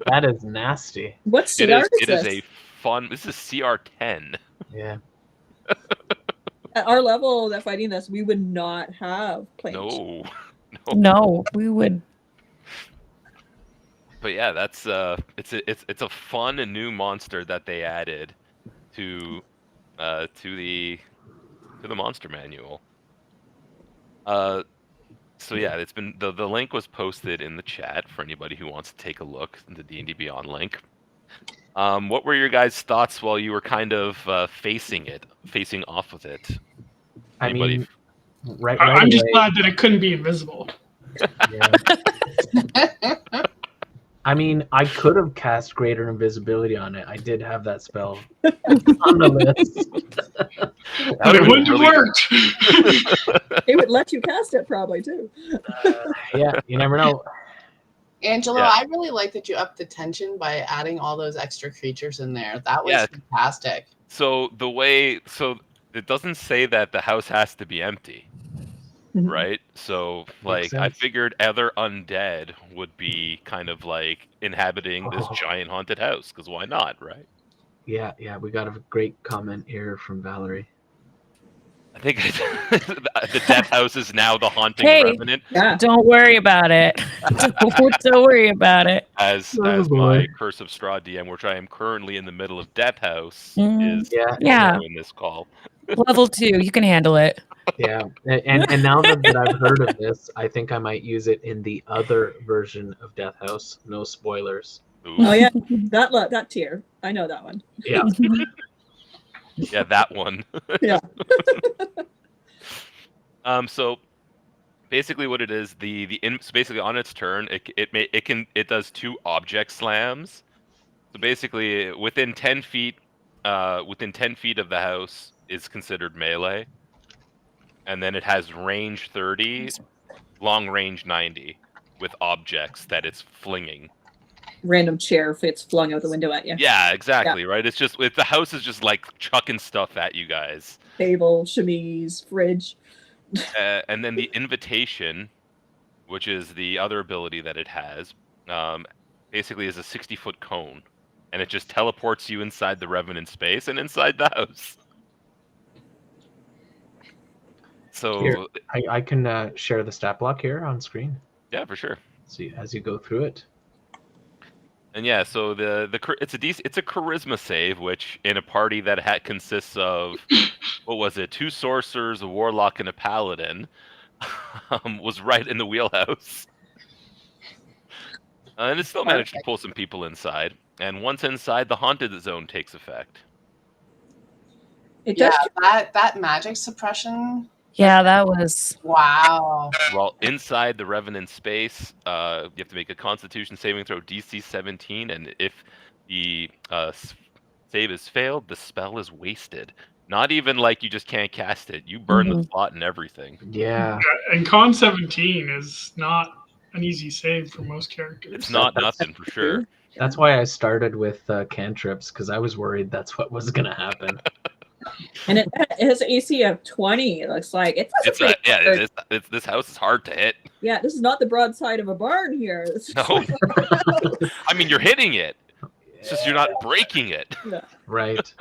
That is nasty. What It CR is this? a fun. This is CR10. Yeah. At our level that fighting this, we would not have planes. No. No, we would. But yeah, that's it's a fun and new monster that they added to the monster manual. So yeah, it's been the link was posted in the chat for anybody who wants to take a look at the D&D Beyond link. What were your guys' thoughts while you were kind of facing off with it? I mean, right I'm just away, glad that it couldn't be invisible. yeah. I mean, I could have cast Greater Invisibility on it. I did have that spell on the list. But it wouldn't have worked. It would let you cast it probably too. Yeah, you never know. Angelo, Yeah. I really like that you upped the tension by adding all those extra creatures in there. That was Yeah. fantastic. So it doesn't say that the house has to be empty, right? So like I sense. figured other undead would be kind of like inhabiting this giant haunted house, because why not, right? Yeah, we got a great comment here from Valerie. I think the death house is now the haunting Hey. revenant, Yeah. Don't worry about it. Don't worry about it. as Oh, my boy. Curse of Straw DM, which I am currently in the middle of death house, Mm, is yeah. in this call. Level 2, you can handle it. Yeah, and now that I've heard of this, I think I might use it in the other version of Death House. No spoilers. Ooh. Oh yeah, that tier. I know that one. Yeah. Yeah, that one. Yeah. So basically, what it is, so basically on its turn, it does 2 object slams. So basically, within 10 feet of the house is considered melee, and then it has range 30, long range 90, with objects that it's flinging. Random chair if it's flung out the window at you. Yeah, exactly. Right. It's just the house is just like chucking stuff at you guys. Table, chemise, fridge. And then the invitation, which is the other ability that it has, basically is a 60-foot cone, and it just teleports you inside the Revenant space and inside the house. So Here, I can share the stat block here on screen. Yeah, for sure. See as you go through it. And yeah, so it's a charisma save, which in a party that consists of what was it, 2 sorcerers, a warlock, and a paladin, was right in the wheelhouse. And it still managed to pull some people inside. And once inside, the haunted zone takes effect. It Yeah, does. that magic suppression. Yeah, that was. Wow. Well, inside the Revenant space, you have to make a Constitution saving throw DC 17, and if the save is failed, the spell is wasted. Not even like you just can't cast it. You burn the slot and everything. Yeah. And con 17 is not an easy save for most characters. It's not nothing for sure. That's why I started with cantrips, because I was worried that's what was going to happen. And it has an AC of 20. It looks like this house is hard to hit. Yeah, this is not the broadside of a barn here. No, I mean you're hitting it. It's just you're not breaking it. Yeah. Right.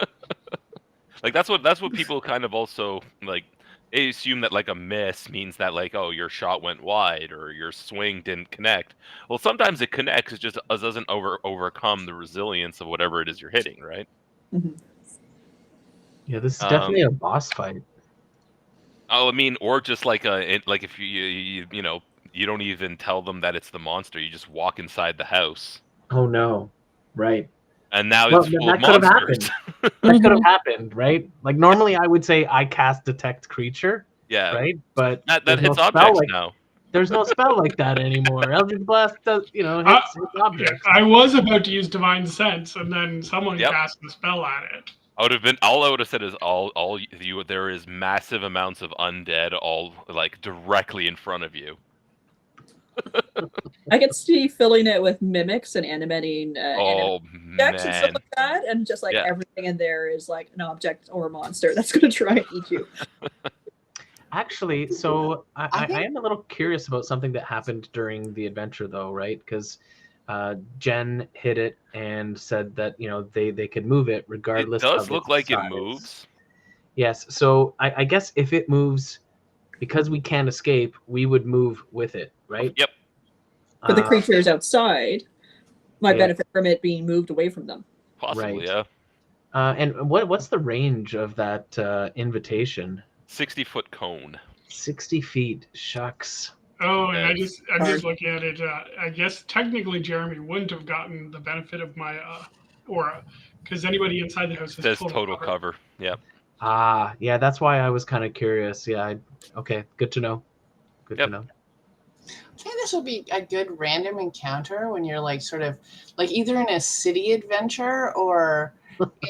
Like that's what people kind of also like. They assume that like a miss means that like, oh, your shot went wide or your swing didn't connect. Well, sometimes it connects. It just doesn't overcome the resilience of whatever it is you're hitting, right? Mhm. Yeah, this is definitely a boss fight. Oh, I mean, or just like like if you don't even tell them that it's the monster. You just walk inside the house. Oh no. Right. And now Well, it's full that of could have monsters. happened. That could have happened, right? Like normally I would say I cast detect creature, Yeah, right? But that there's hits no spell objects like, now. There's no spell like that anymore. Eldritch Blast does, hits Yeah, objects. I was about to use Divine Sense, and then someone Yep. cast the spell at it. All I would have said is there is massive amounts of undead all like directly in front of you. I could see filling it with mimics and animating Oh objects and stuff man. like that, and just like Yeah. everything in there is like an object or a monster that's going to try and eat you. Actually, so I I think- am a little curious about something that happened during the adventure, though, right? Because Jen hit it and said that they could move it It regardless. does of look its like it size. moves. Yes. So I guess if it moves, because we can't escape, we would move with it, right? Yep. But the creatures outside might yeah. benefit from it being moved away from them. Possibly, Right. yeah. And what's the range of that invitation? 60-foot cone. 60 feet. Shucks. Oh, and I'm Yes. just looking at it. I guess technically Jeremy wouldn't have gotten the benefit of my aura, because anybody inside the house It is says total cover. Yeah. Ah, yeah, that's why I was kind of curious. Yeah, okay, good to know. Good Yep. to know. I think this would be a good random encounter when you're like sort of like either in a city adventure or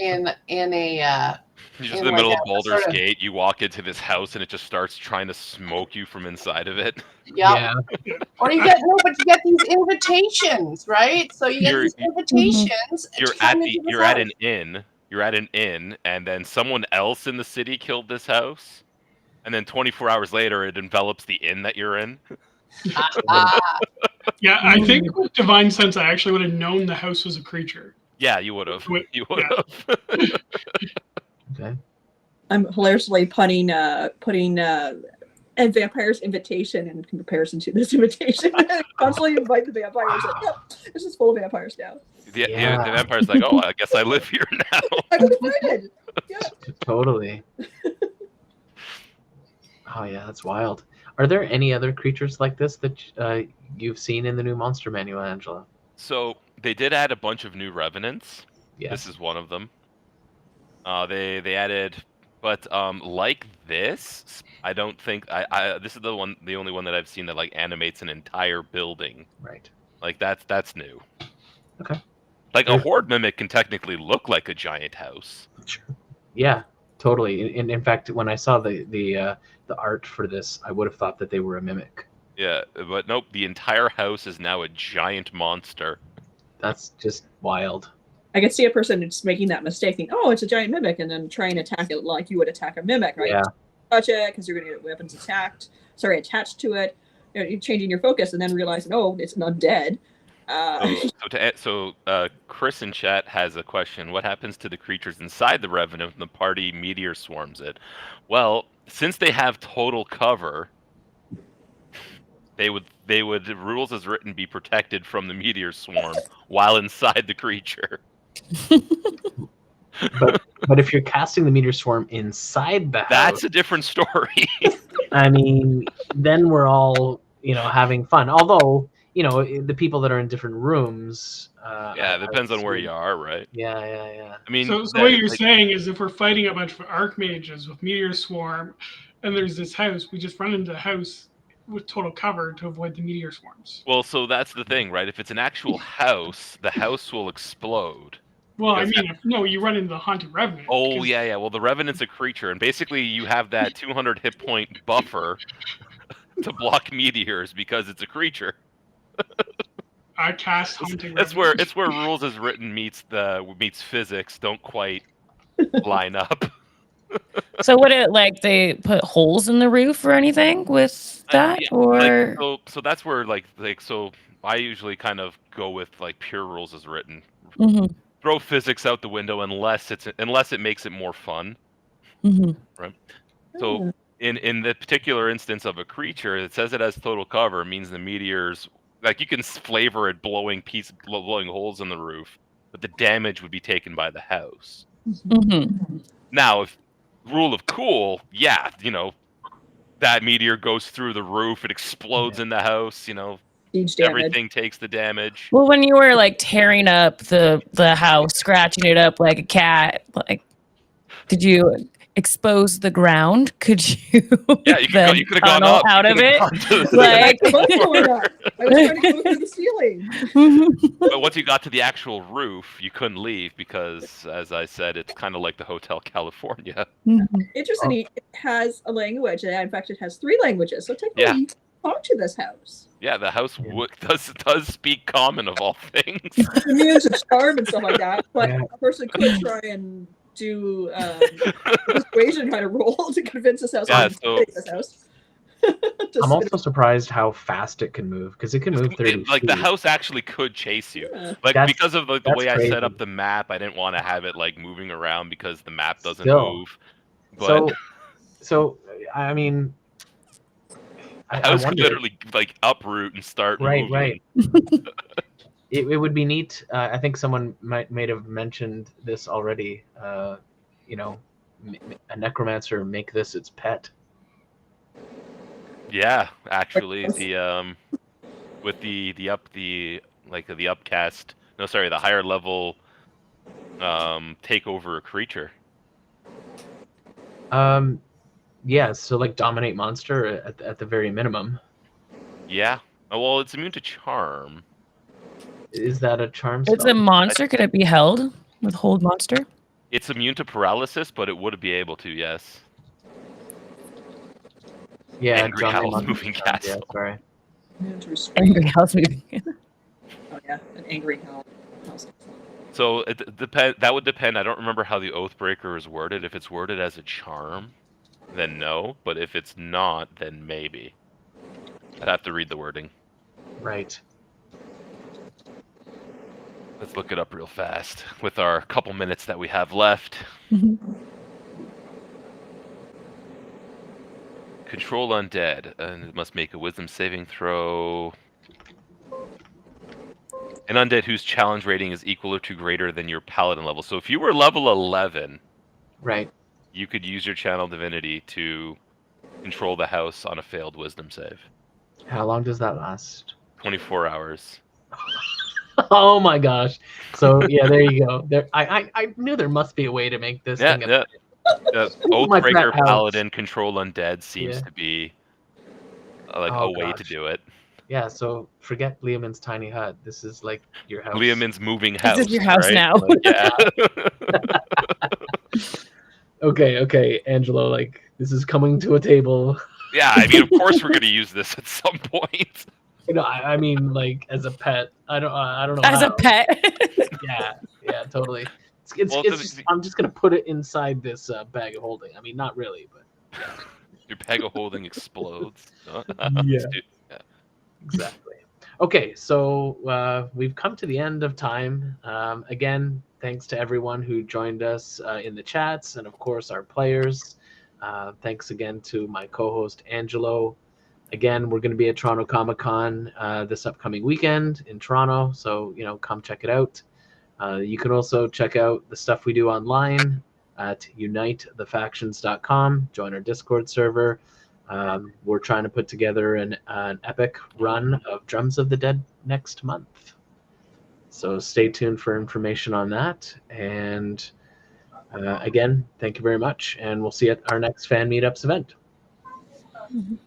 in a You're just in in the like middle of a Baldur's sort of- Gate. You walk into this house and it just starts trying to smoke you from inside of it. yeah. Or you get these invitations, right? So you get You're- these invitations. You're to come at into this you're at house. an inn. You're at an inn, and then someone else in the city killed this house, and then 24 hours later, it envelops the inn that you're in. Ah, Yeah, I think with Divine Sense, I actually would have known the house was a creature. Yeah, you would have. Wait, You would yeah. have. Okay. I'm hilariously putting a vampire's invitation in comparison to this invitation. Constantly invite the vampires. Like, yep, this is full of vampires now. The Yeah. vampire's like, oh, I guess I live here now. I'm invited. Yeah. Totally. Oh yeah, that's wild. Are there any other creatures like this that you've seen in the new monster manual, Angela? So they did add a bunch of new revenants. Yes. This is one of them. They added, but like this, I don't think this is the only one that I've seen that like animates an entire building. Right. Like that's new. Okay. Like a horde mimic can technically look like a giant house. Sure. Yeah, totally. In fact, when I saw the art for this, I would have thought that they were a mimic. Yeah, but nope. The entire house is now a giant monster. That's just wild. I could see a person just making that mistake, thinking, "Oh, it's a giant mimic," and then try and attack it like you would attack a mimic, right? Yeah. Touch it because you're going to get weapons attached to it. You're changing your focus, and then realizing, oh, it's an undead. So Chris in chat has a question. What happens to the creatures inside the Revenant when the party meteor swarms it? Well, since they have total cover, they would rules as written be protected from the meteor swarm while inside the creature. But if you're casting the meteor swarm inside the house, That's a different story. I mean, then we're all having fun. Although you know, the people that are in different rooms. Yeah, it depends on where you are, right? Yeah. I mean, So what you're saying is if we're fighting a bunch of archmages with meteor swarm, and there's this house, we just run into the house with total cover to avoid the meteor swarms. well, so that's the thing, right? If it's an actual house, the house will explode. Well, I Because- mean, no, you run into the haunted revenant. Oh because- yeah. Well, the Revenant's a creature, and basically you have that 200 hit point buffer to block meteors because it's a creature. I cast haunting It's revenant. where rules as written meets physics don't quite line up. So would it like they put holes in the roof or anything with that, Yeah, or so that's where so I usually kind of go with like pure rules as written. Mhm, Throw physics out the window unless it makes it more fun. mhm. Right. So in the particular instance of a creature, it says it has total cover, means the meteors, like you can flavor it blowing holes in the roof, but the damage would be taken by the house. Mhm. Now, if rule of cool, yeah, you know, that meteor goes through the roof, it explodes in the house, you know, Huge damage. everything takes the damage. Well, when you were like tearing up the house, scratching it up like a cat, like, did you expose the ground? Could you? Yeah, you then could have gone tunnel up. out You of could have it. gone to the Like, I was going up. I was trying to go through the ceiling. But once you got to the actual roof, you couldn't leave because, as I said, it's kind of like the Hotel California. Interestingly, it has a language. And in fact, it has 3 languages. So technically, Yeah. you can talk to this house. Yeah, the house does speak common of all things. It's immune to charm and stuff like that. But Yeah. a person could try and do persuasion kind of roll to convince this house Yeah, to so- take this house. I'm also surprised how fast it can move because it can move 30 Like feet. the house actually could chase you. Yeah. Like That's- because of like, the that's way I crazy. set up the map, I didn't want to have it like moving around because the map doesn't Still. move. But So I mean, the house could literally like uproot and start moving. Right. It would be neat. I think someone might have mentioned this already. You know, a necromancer make this its pet. Yeah, actually, the with the upcast. No, sorry, the higher level take over a creature. Yeah. So like dominate monster at the very minimum. Yeah. Oh, well, it's immune to charm. Is that a charm it's a spell? monster. Could it be held with hold monster? It's immune to paralysis, but it would be able to, yes. Yeah. Angry dominate Howl's monster moving charm, castle. Yeah, sorry. Immune to restraint. Angry house moving. Oh yeah, an angry house. So that would depend. I don't remember how the Oathbreaker is worded. If it's worded as a charm, then no. But if it's not, then maybe. I'd have to read the wording. Right. Let's look it up real fast with our couple minutes that we have left. Control undead, and it must make a wisdom saving throw. An undead whose challenge rating is equal or to greater than your paladin level. So if you were level 11, Right. you could use your channel divinity to control the house on a failed wisdom save. How long does that last? 24 hours. Oh my gosh. So yeah, there you go. There, I knew there must be a way to make this Yeah, thing. yeah. My pet Oathbreaker house. paladin control undead seems Yeah. to be like Oh, a way to gosh. do it. Yeah. So forget Liamon's tiny hut. This is like your house. Liamon's moving house. This is your house right? now. Like, yeah. Okay, Angelo. Like this is coming to a table. Yeah, I mean, of course we're gonna use this at some point. You know, I mean, like as a pet. I don't know. As a how. pet. Yeah, totally. Well, I'm just gonna put it inside this bag of holding. I mean, not really, but Your bag of holding explodes. Yeah. Exactly. Okay, so we've come to the end of time. Again, thanks to everyone who joined us in the chats, and of course our players. Thanks again to my co-host Angelo. Again, we're going to be at Toronto Comic Con this upcoming weekend in Toronto, so come check it out. You can also check out the stuff we do online at unitethefactions.com. Join our Discord server. We're trying to put together an epic run of Drums of the Dead next month. So stay tuned for information on that. And again, thank you very much. And we'll see you at our next Fan Meetups event. Mhm.